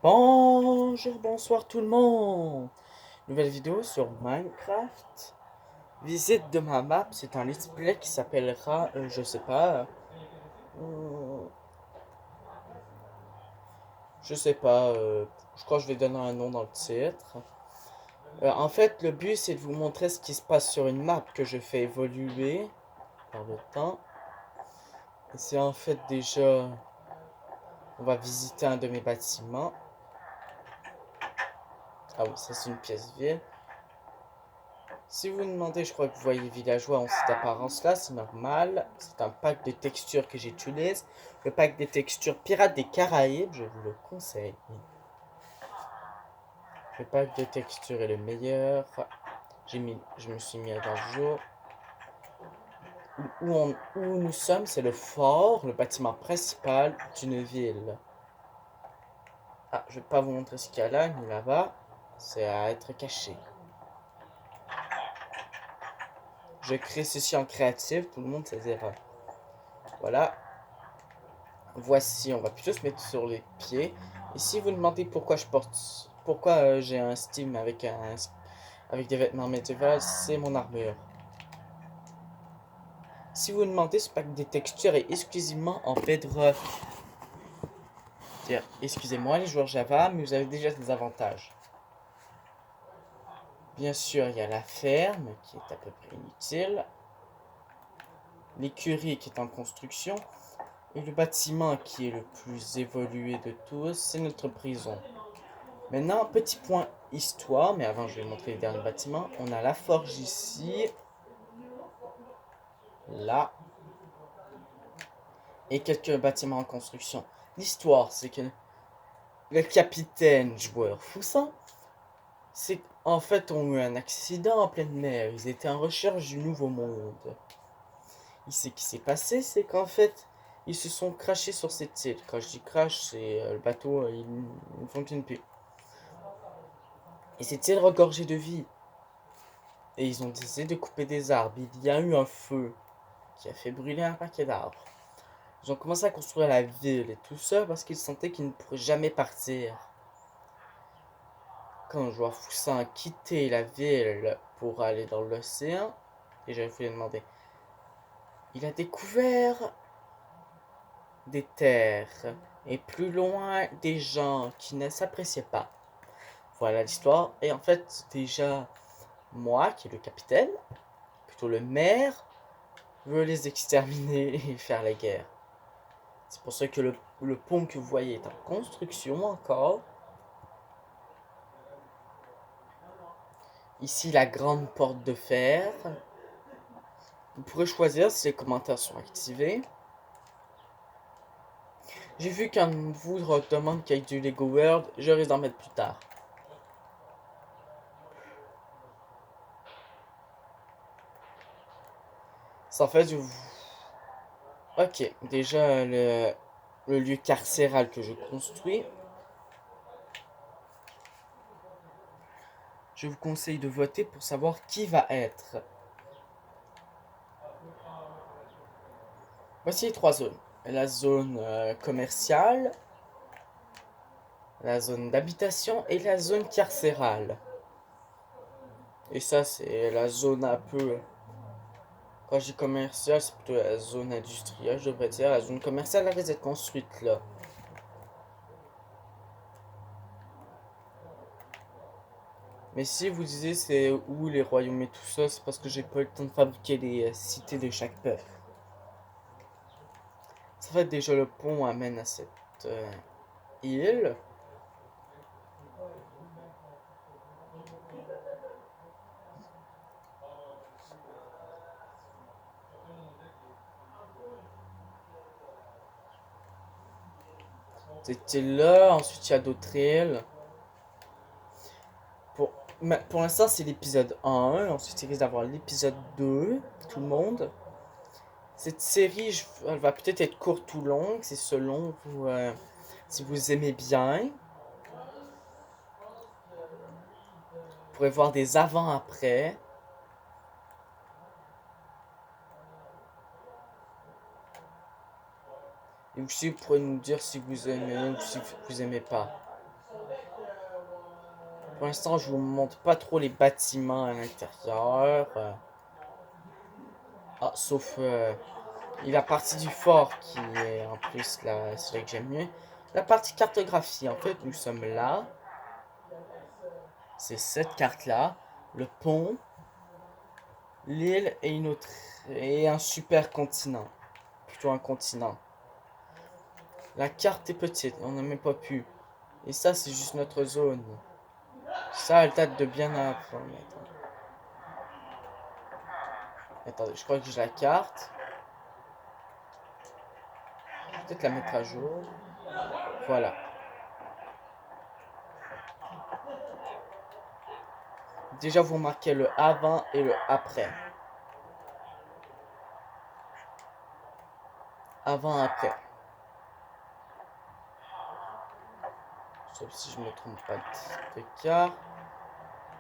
Bonjour, bonsoir tout le monde. Nouvelle vidéo sur Minecraft. Visite de ma map, c'est un let's play qui s'appellera, je sais pas, euh, je sais pas, je crois que je vais donner un nom dans le titre. En fait, le but c'est de vous montrer ce qui se passe sur une map que je fais évoluer par le temps. Et c'est en fait déjà, on va visiter un de mes bâtiments. Ah oui, ça c'est une pièce vide. Si vous vous demandez, je crois que vous voyez villageois en cette apparence-là, c'est normal. C'est un pack de textures que j'utilise. Le pack des textures Pirates des Caraïbes, je vous le conseille. Le pack de textures est le meilleur. Je me suis mis dans le jeu. Où nous sommes, c'est le fort, le bâtiment principal d'une ville. Ah, je vais pas vous montrer ce qu'il y a là, ni là-bas. C'est à être caché. Je crée ceci en créatif, tout le monde sait zéro. Voilà. Voici, on va plutôt se mettre sur les pieds. Et si vous demandez pourquoi j'ai un Steam avec des vêtements médiévaux, c'est mon armure. Si vous demandez, ce pack des textures est exclusivement en bedrock. Excusez-moi les joueurs Java, mais vous avez déjà des avantages. Bien sûr, il y a la ferme, qui est à peu près inutile. L'écurie, qui est en construction. Et le bâtiment, qui est le plus évolué de tous, c'est notre prison. Maintenant, petit point histoire, mais avant je vais montrer les derniers bâtiments. On a la forge ici, là, et quelques bâtiments en construction. L'histoire, c'est que le capitaine joueur Foussin, c'est en fait ont eu un accident en pleine mer. Ils étaient en recherche du nouveau monde. Et ce qui s'est passé, c'est qu'en fait, ils se sont crashés sur cette île. Quand je dis crash, c'est le bateau, il ne fonctionne plus. Et cette île regorgée de vie. Et ils ont décidé de couper des arbres. Il y a eu un feu qui a fait brûler un paquet d'arbres. Ils ont commencé à construire la ville et tout ça parce qu'ils sentaient qu'ils ne pourraient jamais partir. Quand le joueur Foussin a quitté la ville pour aller dans l'océan, et j'avais voulu demander, il a découvert des terres et plus loin des gens qui ne s'appréciaient pas. Voilà l'histoire. Et en fait, déjà, moi, qui est le capitaine, plutôt le maire, veut les exterminer et faire la guerre. C'est pour ça que le pont que vous voyez est en construction encore. Ici, la grande porte de fer. Vous pourrez choisir si les commentaires sont activés. J'ai vu qu'un de vous demande qu'il y ait du Lego World. Je risque d'en mettre plus tard. Ça fait du... Ok, déjà le lieu carcéral que je construis. Je vous conseille de voter pour savoir qui va être. Voici les trois zones. La zone commerciale, la zone d'habitation et la zone carcérale. Et ça, c'est la zone un peu... Quand je dis commercial, c'est plutôt la zone industrielle, je devrais dire. La zone commerciale, elle risque d'être construite là. Mais si vous disiez c'est où les royaumes et tout ça, c'est parce que j'ai pas eu le temps de fabriquer les cités de chaque peuple. Ça fait déjà le pont amène à cette île. Cette île là, ensuite il y a d'autres îles. Pour, pour l'instant c'est l'épisode 1, ensuite il risque d'avoir l'épisode 2, tout le monde. Cette série, elle va peut-être être courte ou longue, c'est selon vous, si vous aimez bien. Vous pourrez voir des avant-après. Et aussi, vous pourrez nous dire si vous aimez ou si vous aimez pas. Pour l'instant, je vous montre pas trop les bâtiments à l'intérieur. Sauf la partie du fort qui est en plus là, c'est là que j'aime mieux. La partie cartographie, en fait, nous sommes là. C'est cette carte-là. Le pont, l'île et une autre. Et un super continent. Plutôt un continent. La carte est petite, on n'a même pas pu. Et ça, c'est juste notre zone. Ça, elle date de bien avant. Attendez, je crois que j'ai la carte. Je vais peut-être la mettre à jour. Voilà. Déjà, vous marquez le avant et le après. Avant, après. Sauf si je me trompe pas de carte.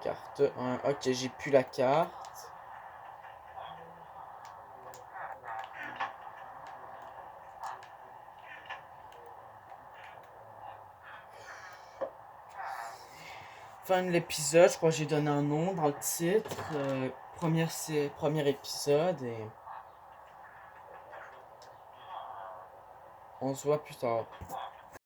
Carte 1. Ok, j'ai plus la carte. Fin de l'épisode, je crois que j'ai donné un nom dans le titre. Premier épisode et on se voit plus tard.